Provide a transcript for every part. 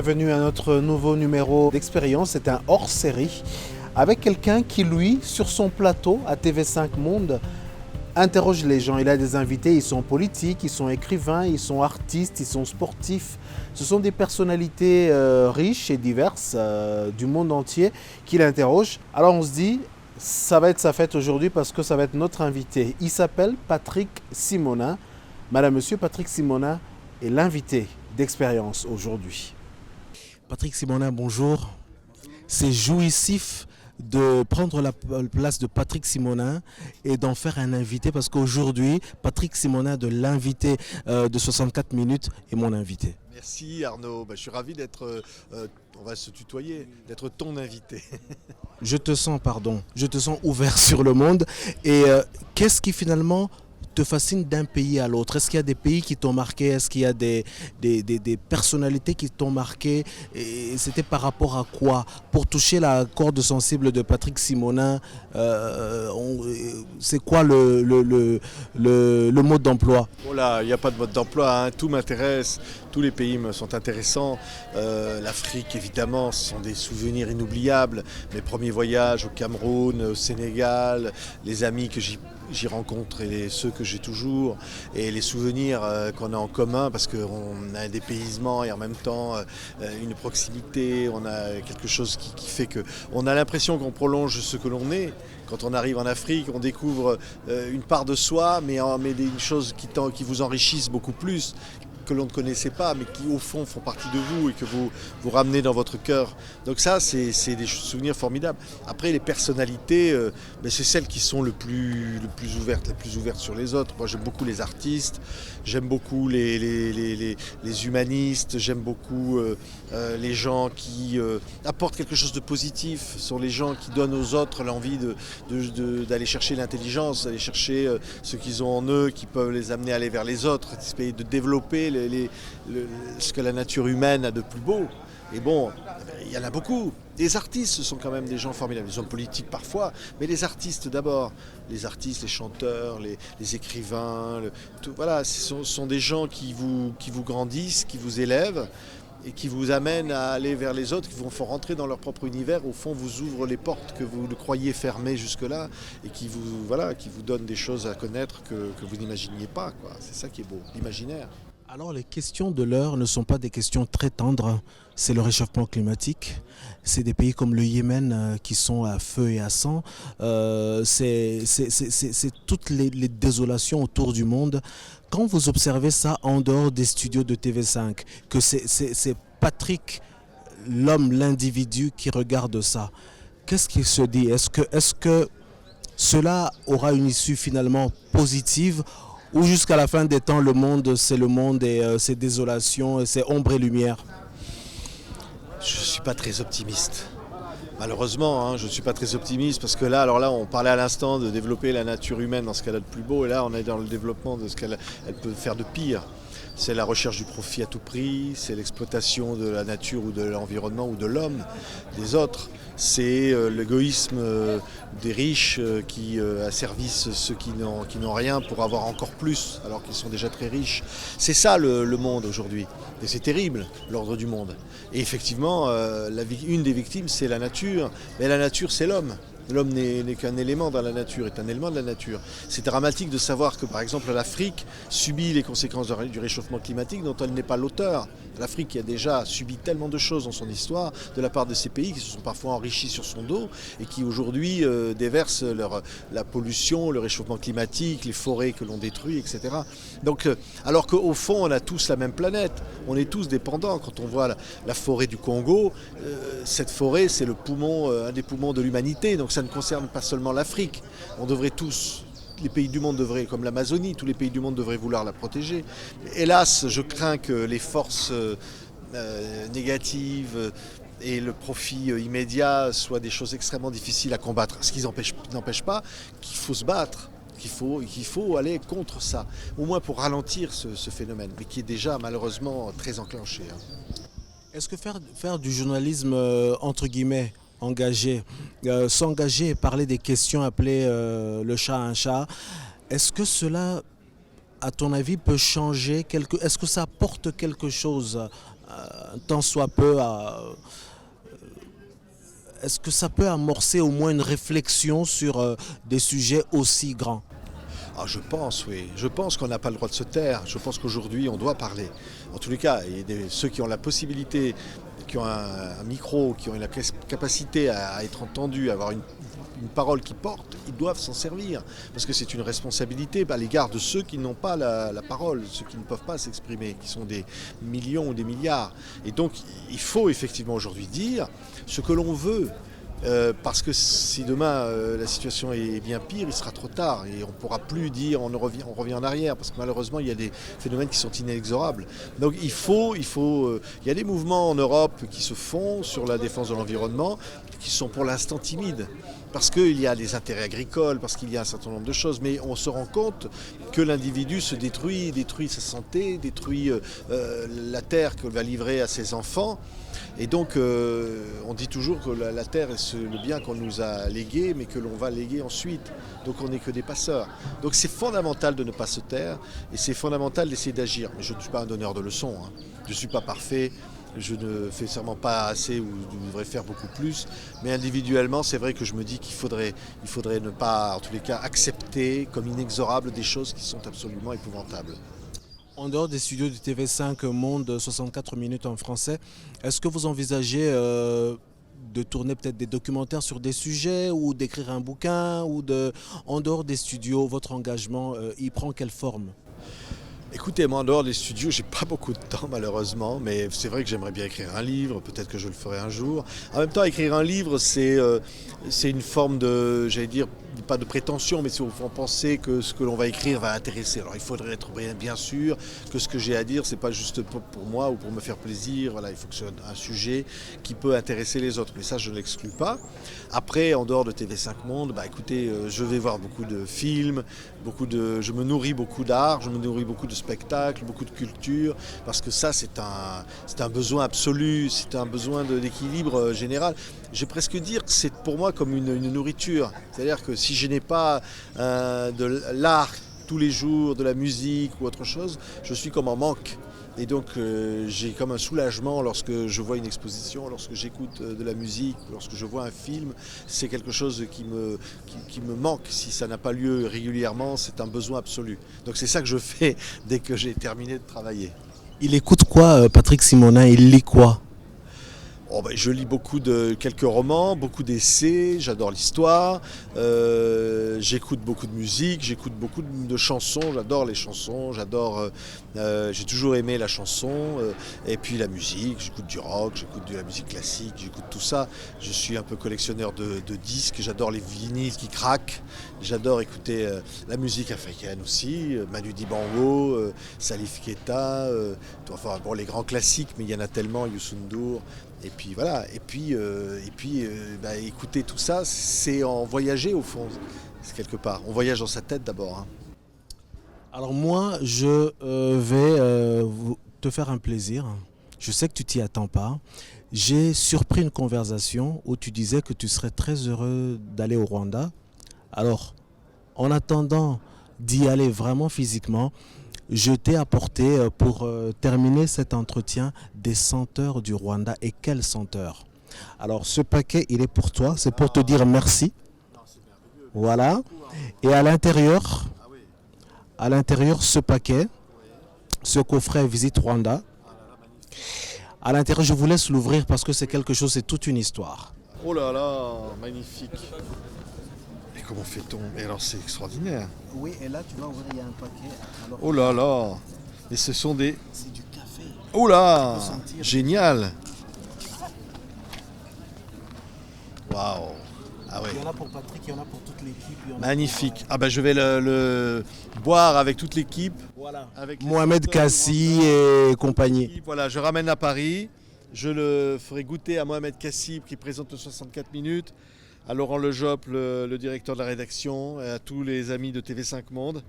Bienvenue à notre nouveau numéro d'expérience. C'est un hors-série avec quelqu'un qui, lui, sur son plateau à TV5 Monde, interroge les gens. Il a des invités, ils sont politiques, ils sont écrivains, ils sont artistes, ils sont sportifs. Ce sont des personnalités riches et diverses du monde entier qu'il interroge. Alors on se dit, ça va être sa fête aujourd'hui parce que ça va être notre invité. Il s'appelle Patrick Simonin. Madame, Monsieur, Patrick Simonin est l'invité d'expérience aujourd'hui. Patrick Simonin, bonjour. C'est jouissif de prendre la place de Patrick Simonin et d'en faire un invité parce qu'aujourd'hui, Patrick Simonin de l'invité de 64 minutes est mon invité. Merci Arnaud, je suis ravi d'être, on va se tutoyer, d'être ton invité. Je te sens ouvert sur le monde et qu'est-ce qui finalement te fascine d'un pays à l'autre? Est-ce qu'il y a des pays qui t'ont marqué? Est-ce qu'il y a des personnalités qui t'ont marqué? Et c'était par rapport à quoi? Pour toucher la corde sensible de Patrick Simonin, c'est quoi le mode d'emploi? Oh là, il n'y a pas de mode d'emploi, hein. Tout m'intéresse, tous les pays me sont intéressants. L'Afrique évidemment, ce sont des souvenirs inoubliables. Mes premiers voyages au Cameroun, au Sénégal, les amis que j'y rencontre et ceux que j'ai toujours, et les souvenirs qu'on a en commun parce qu'on a un dépaysement et en même temps une proximité, on a quelque chose qui fait qu'on a l'impression qu'on prolonge ce que l'on est. Quand on arrive en Afrique, on découvre une part de soi, mais une chose qui vous enrichissent beaucoup plus, que l'on ne connaissait pas, mais qui au fond font partie de vous et que vous ramenez dans votre cœur. Donc ça, c'est des souvenirs formidables. Après, les personnalités, c'est celles qui sont les plus ouvertes sur les autres. Moi, j'aime beaucoup les artistes, j'aime beaucoup les humanistes, j'aime beaucoup les gens qui apportent quelque chose de positif. Ce sont les gens qui donnent aux autres l'envie d'aller chercher l'intelligence, d'aller chercher ce qu'ils ont en eux, qui peuvent les amener à aller vers les autres, de développer ce que la nature humaine a de plus beau. Et bon, il y en a beaucoup. Les artistes, ce sont quand même des gens formidables. Les hommes politiques parfois, mais les artistes d'abord. Les artistes, les chanteurs, les écrivains, voilà, ce sont des gens qui vous grandissent, qui vous élèvent et qui vous amènent à aller vers les autres, qui vous font rentrer dans leur propre univers, au fond vous ouvrent les portes que vous ne croyiez fermées jusque-là et qui vous donnent des choses à connaître que vous n'imaginiez pas, quoi. C'est ça qui est beau, l'imaginaire. Alors les questions de l'heure ne sont pas des questions très tendres, c'est le réchauffement climatique, c'est des pays comme le Yémen qui sont à feu et à sang, c'est toutes les désolations autour du monde. Quand vous observez ça en dehors des studios de TV5, que c'est Patrick, l'homme, l'individu qui regarde ça, qu'est-ce qu'il se dit? Est-ce que cela aura une issue finalement positive? Ou jusqu'à la fin des temps, le monde, c'est le monde et c'est désolation, et c'est ombre et lumière? Je ne suis pas très optimiste. Malheureusement, je ne suis pas très optimiste parce que là, on parlait à l'instant de développer la nature humaine dans ce qu'elle a de plus beau, et là, on est dans le développement de ce qu'elle peut faire de pire. C'est la recherche du profit à tout prix, c'est l'exploitation de la nature ou de l'environnement ou de l'homme, des autres. C'est l'égoïsme des riches qui asservissent ceux qui n'ont rien pour avoir encore plus alors qu'ils sont déjà très riches. C'est ça le monde aujourd'hui. Et c'est terrible, l'ordre du monde. Et effectivement, une des victimes, c'est la nature. Mais la nature, c'est l'homme. L'homme n'est qu'un élément dans la nature, est un élément de la nature. C'est dramatique de savoir que, par exemple, l'Afrique subit les conséquences du réchauffement climatique dont elle n'est pas l'auteur. L'Afrique qui a déjà subi tellement de choses dans son histoire de la part de ces pays qui se sont parfois enrichis sur son dos et qui aujourd'hui déversent la pollution, le réchauffement climatique, les forêts que l'on détruit, etc. Donc, alors qu'au fond, on a tous la même planète, on est tous dépendants. Quand on voit la forêt du Congo, cette forêt, c'est un des poumons de l'humanité. Donc ça ne concerne pas seulement l'Afrique. On devrait tous, les pays du monde devraient, comme l'Amazonie, tous les pays du monde devraient vouloir la protéger. Hélas, je crains que les forces négatives et le profit immédiat soient des choses extrêmement difficiles à combattre. Ce qui n'empêche pas qu'il faut se battre, qu'il faut aller contre ça, au moins pour ralentir ce phénomène, mais qui est déjà malheureusement très enclenché. Est-ce que faire du journalisme entre guillemets engagé, s'engager et parler des questions, appeler le chat un chat, est-ce que cela, à ton avis, peut changer est-ce que ça apporte quelque chose un tant soit peu est-ce que ça peut amorcer au moins une réflexion sur des sujets aussi grands? Ah, je pense, oui. Je pense qu'on n'a pas le droit de se taire. Je pense qu'aujourd'hui, on doit parler. En tous les cas, ceux qui ont la possibilité, qui ont un micro, qui ont la capacité à être entendus, à avoir une parole qui porte, ils doivent s'en servir. Parce que c'est une responsabilité à l'égard de ceux qui n'ont pas la parole, ceux qui ne peuvent pas s'exprimer, qui sont des millions ou des milliards. Et donc, il faut effectivement aujourd'hui dire ce que l'on veut. Parce que si demain la situation est bien pire, il sera trop tard et on ne pourra plus dire on revient en arrière parce que malheureusement il y a des phénomènes qui sont inexorables. Donc il y a des mouvements en Europe qui se font sur la défense de l'environnement qui sont pour l'instant timides. Parce qu'il y a des intérêts agricoles, parce qu'il y a un certain nombre de choses, mais on se rend compte que l'individu se détruit sa santé, détruit la terre qu'il va livrer à ses enfants. Et donc on dit toujours que la terre est le bien qu'on nous a légué, mais que l'on va léguer ensuite. Donc on n'est que des passeurs. Donc c'est fondamental de ne pas se taire, et c'est fondamental d'essayer d'agir. Mais je ne suis pas un donneur de leçons, hein. Je ne suis pas parfait. Je ne fais sûrement pas assez ou je devrais faire beaucoup plus. Mais individuellement, c'est vrai que je me dis qu'il faudrait ne pas, en tous les cas, accepter comme inexorable des choses qui sont absolument épouvantables. En dehors des studios du TV5 Monde 64 minutes en français, est-ce que vous envisagez de tourner peut-être des documentaires sur des sujets ou d'écrire un bouquin en dehors des studios, votre engagement, il prend quelle forme? Écoutez, moi en dehors des studios, j'ai pas beaucoup de temps malheureusement, mais c'est vrai que j'aimerais bien écrire un livre, peut-être que je le ferai un jour. En même temps, écrire un livre, c'est une forme de, j'allais dire, pas de prétention, mais il faut penser que ce que l'on va écrire va intéresser. Alors il faudrait être bien sûr que ce que j'ai à dire, c'est pas juste pour moi ou pour me faire plaisir. Voilà, il faut que ce soit un sujet qui peut intéresser les autres, mais ça je ne l'exclus pas. Après, en dehors de TV5 Monde, écoutez, je vais voir beaucoup de films, je me nourris beaucoup d'art, je me nourris beaucoup de spectacles, beaucoup de culture, parce que ça c'est un besoin absolu, c'est un besoin d'équilibre général. Je vais presque dire que c'est pour moi comme une nourriture. C'est-à-dire que si je n'ai pas de l'art tous les jours, de la musique ou autre chose, je suis comme en manque. Et donc j'ai comme un soulagement lorsque je vois une exposition, lorsque j'écoute de la musique, lorsque je vois un film. C'est quelque chose qui me manque. Si ça n'a pas lieu régulièrement, c'est un besoin absolu. Donc c'est ça que je fais dès que j'ai terminé de travailler. Il écoute quoi, Patrick Simonin? Il lit quoi? Je lis quelques romans, beaucoup d'essais, j'adore l'histoire, j'écoute beaucoup de musique, j'écoute beaucoup de chansons, j'adore les chansons, j'ai toujours aimé la chanson, et puis la musique, j'écoute du rock, j'écoute de la musique classique, j'écoute tout ça. Je suis un peu collectionneur de disques, j'adore les vinyles qui craquent, j'adore écouter la musique africaine aussi, Manu Dibango, Salif Keita, les grands classiques, mais il y en a tellement, Youssou N'Dour. Et puis voilà, écouter tout ça, c'est en voyager au fond, c'est quelque part. On voyage dans sa tête d'abord. Hein. Alors moi, je vais te faire un plaisir. Je sais que tu t'y attends pas. J'ai surpris une conversation où tu disais que tu serais très heureux d'aller au Rwanda. Alors, en attendant d'y aller vraiment physiquement, je t'ai apporté pour terminer cet entretien des senteurs du Rwanda. Et quelles senteurs? Alors ce paquet, il est pour toi, c'est pour te dire merci. Voilà. Et à l'intérieur, ce paquet, ce coffret Visite Rwanda. À l'intérieur, je vous laisse l'ouvrir parce que c'est quelque chose, c'est toute une histoire. Oh là là, magnifique. Et comment fait-on? Et alors c'est extraordinaire. Oui, et là tu vas ouvrir, il y a un paquet. Alors, oh là là. Et ce sont des... c'est du café. Oh là, génial. Waouh. Ah ouais. Il y en a pour Patrick, il y en a pour toute l'équipe. Magnifique. Je vais le boire avec toute l'équipe. Voilà. Avec Mohamed Kassi et compagnie. Voilà, je ramène à Paris. Je le ferai goûter à Mohamed Kassi qui présente le 64 minutes, à Laurent Lejopp, le directeur de la rédaction, et à tous les amis de TV5 Monde.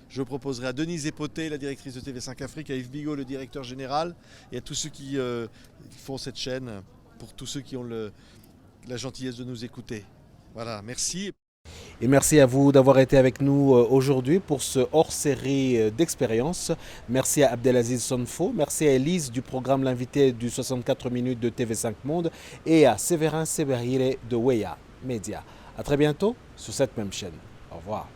Je proposerai à Denise Epoté, la directrice de TV5 Afrique, à Yves Bigot, le directeur général, et à tous ceux qui font cette chaîne, pour tous ceux qui ont la gentillesse de nous écouter. Voilà, merci. Et merci à vous d'avoir été avec nous aujourd'hui pour ce hors-série d'expérience. Merci à Abdelaziz Sonfo, merci à Elise du programme L'invité du 64 minutes de TV5 Monde et à Séverin Seberire de Weya Media. À très bientôt sur cette même chaîne. Au revoir.